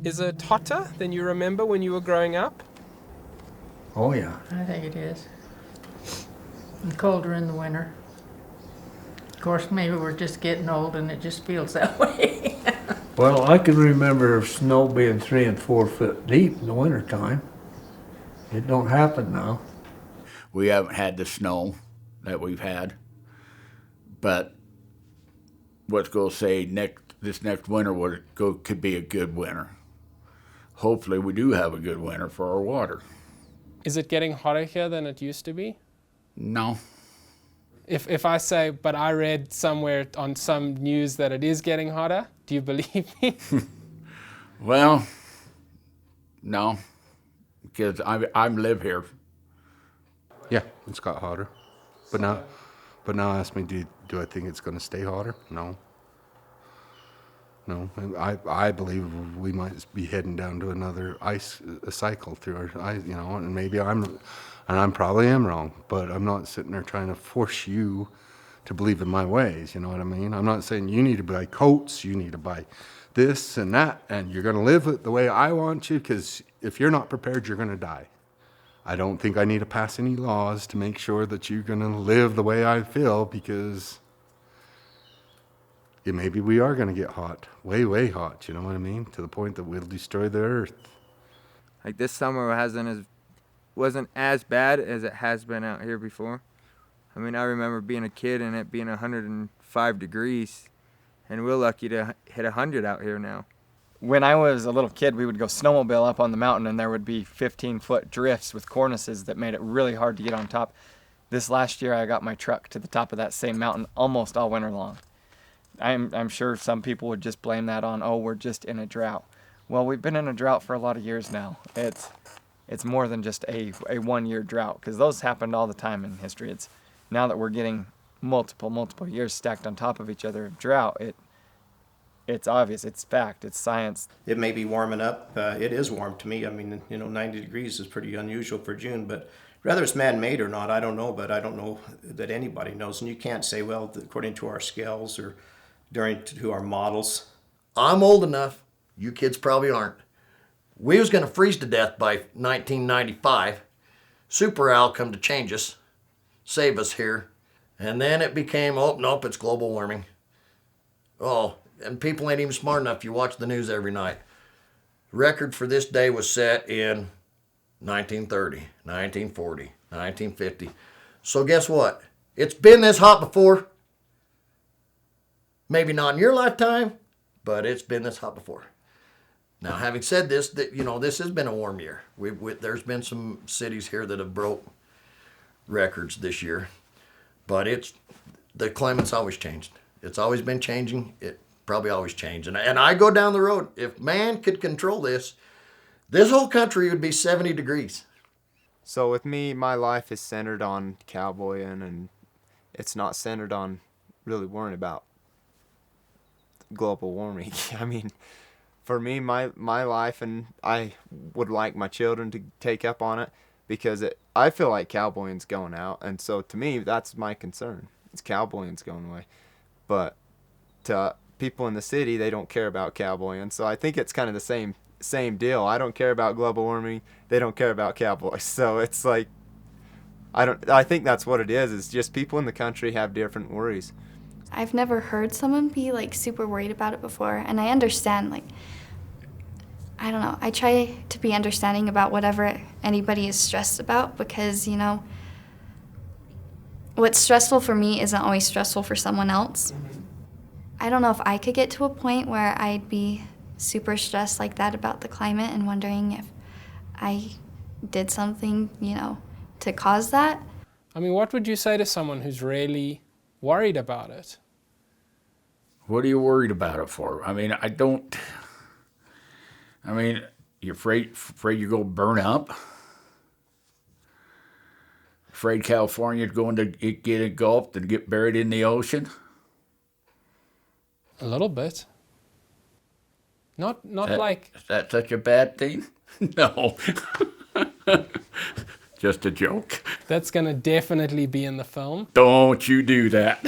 Is it hotter than you remember when you were growing up? Oh, yeah. I think it is. And colder in the winter. Of course, maybe we're just getting old and it just feels that way. Well, I can remember snow being 3 and 4 foot deep in the wintertime. It don't happen now. We haven't had the snow that we've had, but what's going to say this next winter could be a good winter. Hopefully we do have a good winter for our water. Is it getting hotter here than it used to be? No. If I say, but I read somewhere on some news that it is getting hotter, do you believe me? Well, no, because I live here. Yeah, it's got hotter. But now ask me, do I think it's going to stay hotter? No. No, I believe we might be heading down to another ice cycle through our ice, and maybe I probably am wrong, but I'm not sitting there trying to force you to believe in my ways, you know what I mean? I'm not saying you need to buy coats, you need to buy this and that, and you're going to live it the way I want you, because if you're not prepared, you're going to die. I don't think I need to pass any laws to make sure that you're going to live the way I feel, because maybe we are going to get hot, way, way hot, you know what I mean? To the point that we'll destroy the earth. Like this summer wasn't as bad as it has been out here before. I mean, I remember being a kid and it being 105 degrees, and we're lucky to hit 100 out here now. When I was a little kid, we would go snowmobile up on the mountain, and there would be 15-foot drifts with cornices that made it really hard to get on top. This last year, I got my truck to the top of that same mountain almost all winter long. I'm sure some people would just blame that on, we're just in a drought. Well, we've been in a drought for a lot of years now. It's more than just a 1-year drought, because those happened all the time in history. It's now that we're getting multiple years stacked on top of each other of drought, it's obvious, it's fact, it's science. It may be warming up. It is warm to me. I mean, 90 degrees is pretty unusual for June, but whether it's man-made or not, I don't know, but I don't know that anybody knows. And you can't say, well, according to our scales or to our models. I'm old enough, you kids probably aren't. We was gonna freeze to death by 1995. Super Al come to change us, save us here. And then it became, oh, nope, it's global warming. Oh, and people ain't even smart enough. You watch the news every night. Record for this day was set in 1930, 1940, 1950. So guess what? It's been this hot before. Maybe not in your lifetime, but it's been this hot before. Now, having said this, this has been a warm year. There's been some cities here that have broke records this year, but the climate's always changed. It's always been changing. It probably always changed. And I go down the road. If man could control this whole country would be 70 degrees. So with me, my life is centered on cowboying, and it's not centered on really worrying about global warming. I mean, for me, my life, and I would like my children to take up on it, because I feel like cowboying's going out, and so to me, that's my concern. It's cowboying's going away. But to people in the city, they don't care about cowboying, so I think it's kind of the same deal. I don't care about global warming, they don't care about cowboys. So it's like, I think that's what it is. It's just people in the country have different worries. I've never heard someone be super worried about it before, and I understand, I don't know, I try to be understanding about whatever anybody is stressed about, because, what's stressful for me isn't always stressful for someone else. I don't know if I could get to a point where I'd be super stressed like that about the climate and wondering if I did something, to cause that. I mean, what would you say to someone who's really worried about it? What are you worried about it for? I mean, you're afraid you're going to burn up? Afraid California's going to get engulfed and get buried in the ocean? A little bit. Not like... Is that such a bad thing? No. Just a joke. That's going to definitely be in the film. Don't you do that.